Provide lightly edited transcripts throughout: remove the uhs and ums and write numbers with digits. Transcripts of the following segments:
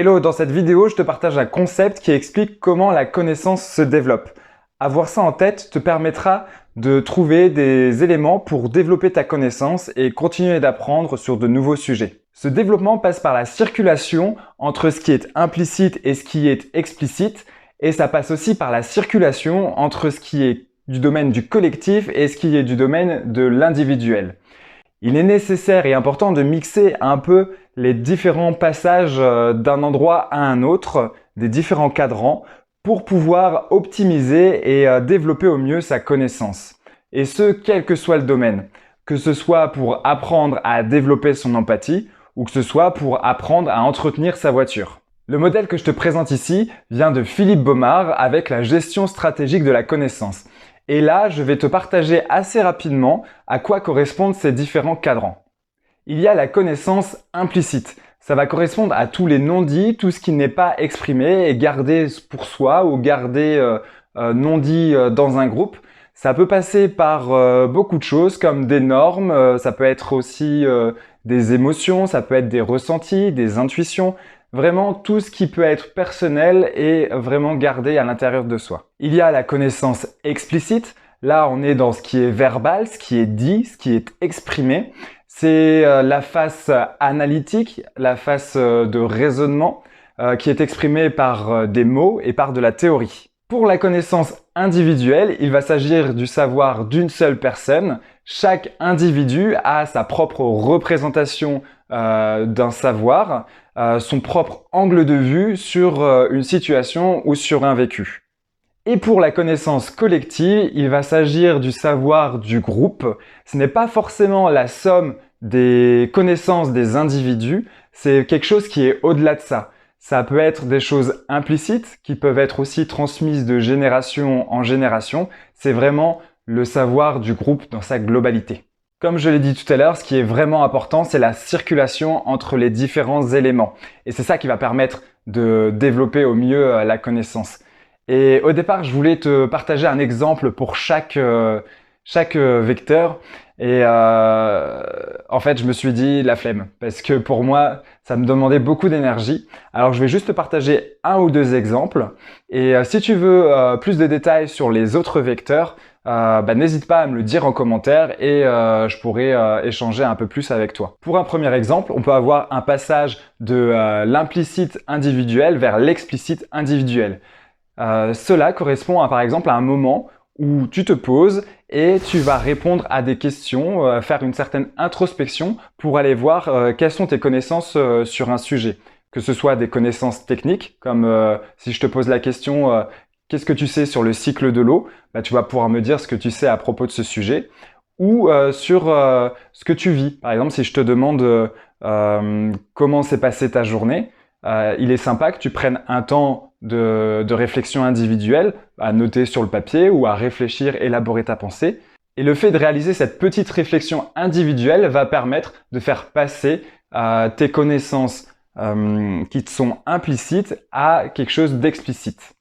Hello, dans cette vidéo, je te partage un concept qui explique comment la connaissance se développe. Avoir ça en tête te permettra de trouver des éléments pour développer ta connaissance et continuer d'apprendre sur de nouveaux sujets. Ce développement passe par la circulation entre ce qui est implicite et ce qui est explicite, et ça passe aussi par la circulation entre ce qui est du domaine du collectif et ce qui est du domaine de l'individuel. Il est nécessaire et important de mixer un peu les différents passages d'un endroit à un autre, des différents cadrans, pour pouvoir optimiser et développer au mieux sa connaissance. Et ce, quel que soit le domaine. Que ce soit pour apprendre à développer son empathie ou que ce soit pour apprendre à entretenir sa voiture. Le modèle que je te présente ici vient de Philippe Baumard avec la gestion stratégique de la connaissance. Et là, je vais te partager assez rapidement à quoi correspondent ces différents cadrans. Il y a la connaissance implicite. Ça va correspondre à tous les non-dits, tout ce qui n'est pas exprimé et gardé pour soi ou gardé non-dit dans un groupe. Ça peut passer par beaucoup de choses comme des normes, ça peut être aussi des émotions, ça peut être des ressentis, des intuitions. Vraiment tout ce qui peut être personnel et vraiment gardé à l'intérieur de soi. Il y a la connaissance explicite. Là, on est dans ce qui est verbal, ce qui est dit, ce qui est exprimé. C'est la face analytique, la face de raisonnement qui est exprimée par des mots et par de la théorie. Pour la connaissance individuelle, il va s'agir du savoir d'une seule personne. Chaque individu a sa propre représentation d'un savoir, son propre angle de vue sur une situation ou sur un vécu. Et pour la connaissance collective, il va s'agir du savoir du groupe. Ce n'est pas forcément la somme des connaissances des individus, c'est quelque chose qui est au-delà de ça. Ça peut être des choses implicites qui peuvent être aussi transmises de génération en génération. C'est vraiment le savoir du groupe dans sa globalité. Comme je l'ai dit tout à l'heure, ce qui est vraiment important, c'est la circulation entre les différents éléments. Et c'est ça qui va permettre de développer au mieux la connaissance. Et au départ, je voulais te partager un exemple pour chaque vecteur. Et en fait, je me suis dit la flemme. Parce que pour moi, ça me demandait beaucoup d'énergie. Alors, je vais juste te partager un ou deux exemples. Et si tu veux plus de détails sur les autres vecteurs, n'hésite pas à me le dire en commentaire et je pourrai échanger un peu plus avec toi. Pour un premier exemple, on peut avoir un passage de l'implicite individuel vers l'explicite individuel. Cela correspond par exemple à un moment où tu te poses et tu vas répondre à des questions, faire une certaine introspection pour aller voir quelles sont tes connaissances sur un sujet. Que ce soit des connaissances techniques, comme si je te pose la question qu'est-ce que tu sais sur le cycle de l'eau, tu vas pouvoir me dire ce que tu sais à propos de ce sujet, ou sur ce que tu vis. Par exemple, si je te demande comment s'est passée ta journée, il est sympa que tu prennes un temps de réflexion individuelle, à noter sur le papier ou à réfléchir, élaborer ta pensée. Et le fait de réaliser cette petite réflexion individuelle va permettre de faire passer tes connaissances qui te sont implicites à quelque chose d'explicite.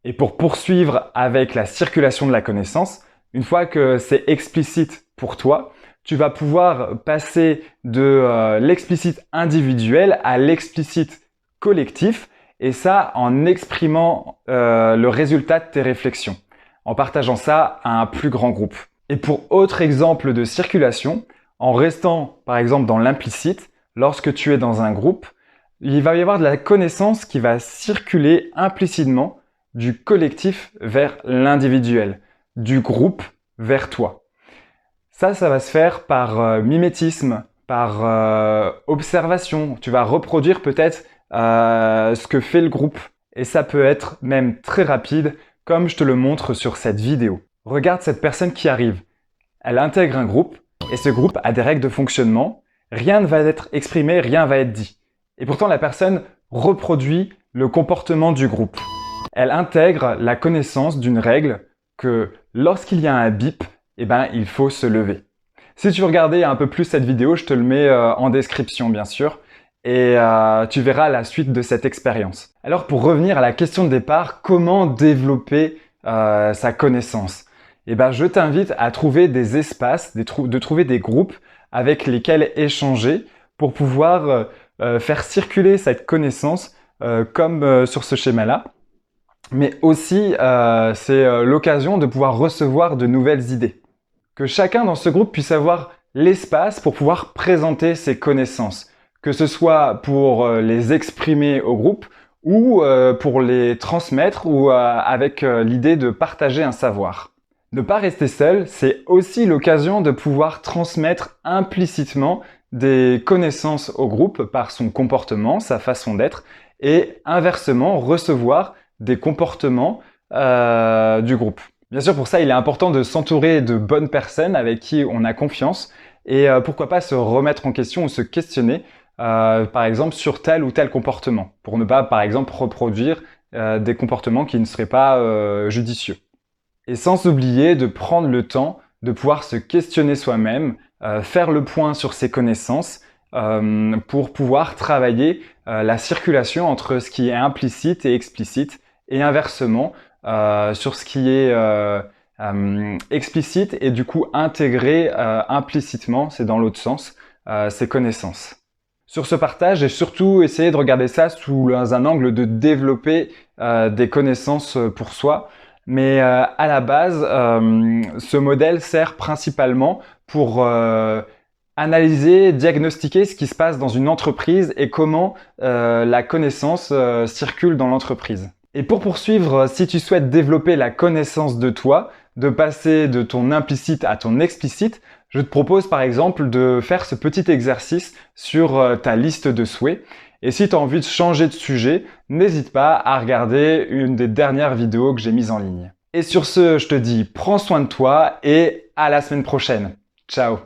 Et pour poursuivre avec la circulation de la connaissance, une fois que c'est explicite pour toi, tu vas pouvoir passer de l'explicite individuel à l'explicite collectif, et ça en exprimant le résultat de tes réflexions, en partageant ça à un plus grand groupe. Et pour autre exemple de circulation, en restant par exemple dans l'implicite, lorsque tu es dans un groupe, il va y avoir de la connaissance qui va circuler implicitement du collectif vers l'individuel, du groupe vers toi. Ça va se faire par mimétisme, par observation. Tu vas reproduire peut-être ce que fait le groupe. Et ça peut être même très rapide, comme je te le montre sur cette vidéo. Regarde cette personne qui arrive. Elle intègre un groupe, et ce groupe a des règles de fonctionnement. Rien ne va être exprimé, rien ne va être dit. Et pourtant, la personne reproduit le comportement du groupe. Elle intègre la connaissance d'une règle que lorsqu'il y a un bip, il faut se lever. Si tu veux regarder un peu plus cette vidéo, je te le mets en description bien sûr. Et tu verras la suite de cette expérience. Alors pour revenir à la question de départ, comment développer sa connaissance? Je t'invite à trouver des espaces, de trouver des groupes avec lesquels échanger pour pouvoir faire circuler cette connaissance comme sur ce schéma-là. Mais aussi, c'est l'occasion de pouvoir recevoir de nouvelles idées. Que chacun dans ce groupe puisse avoir l'espace pour pouvoir présenter ses connaissances, que ce soit pour les exprimer au groupe ou pour les transmettre ou avec l'idée de partager un savoir. Ne pas rester seul, c'est aussi l'occasion de pouvoir transmettre implicitement des connaissances au groupe par son comportement, sa façon d'être, et inversement recevoir des comportements du groupe. Bien sûr, pour ça, il est important de s'entourer de bonnes personnes avec qui on a confiance et pourquoi pas se remettre en question ou se questionner, par exemple, sur tel ou tel comportement, pour ne pas, par exemple, reproduire des comportements qui ne seraient pas judicieux. Et sans oublier de prendre le temps de pouvoir se questionner soi-même, faire le point sur ses connaissances pour pouvoir travailler la circulation entre ce qui est implicite et explicite et inversement sur ce qui est explicite et du coup intégré implicitement, c'est dans l'autre sens, ses connaissances. Sur ce partage, j'ai surtout essayé de regarder ça sous un angle de développer des connaissances pour soi. Mais à la base, ce modèle sert principalement pour analyser, diagnostiquer ce qui se passe dans une entreprise et comment la connaissance circule dans l'entreprise. Et pour poursuivre, si tu souhaites développer la connaissance de toi, de passer de ton implicite à ton explicite, je te propose par exemple de faire ce petit exercice sur ta liste de souhaits. Et si tu as envie de changer de sujet, n'hésite pas à regarder une des dernières vidéos que j'ai mises en ligne. Et sur ce, je te dis prends soin de toi et à la semaine prochaine. Ciao!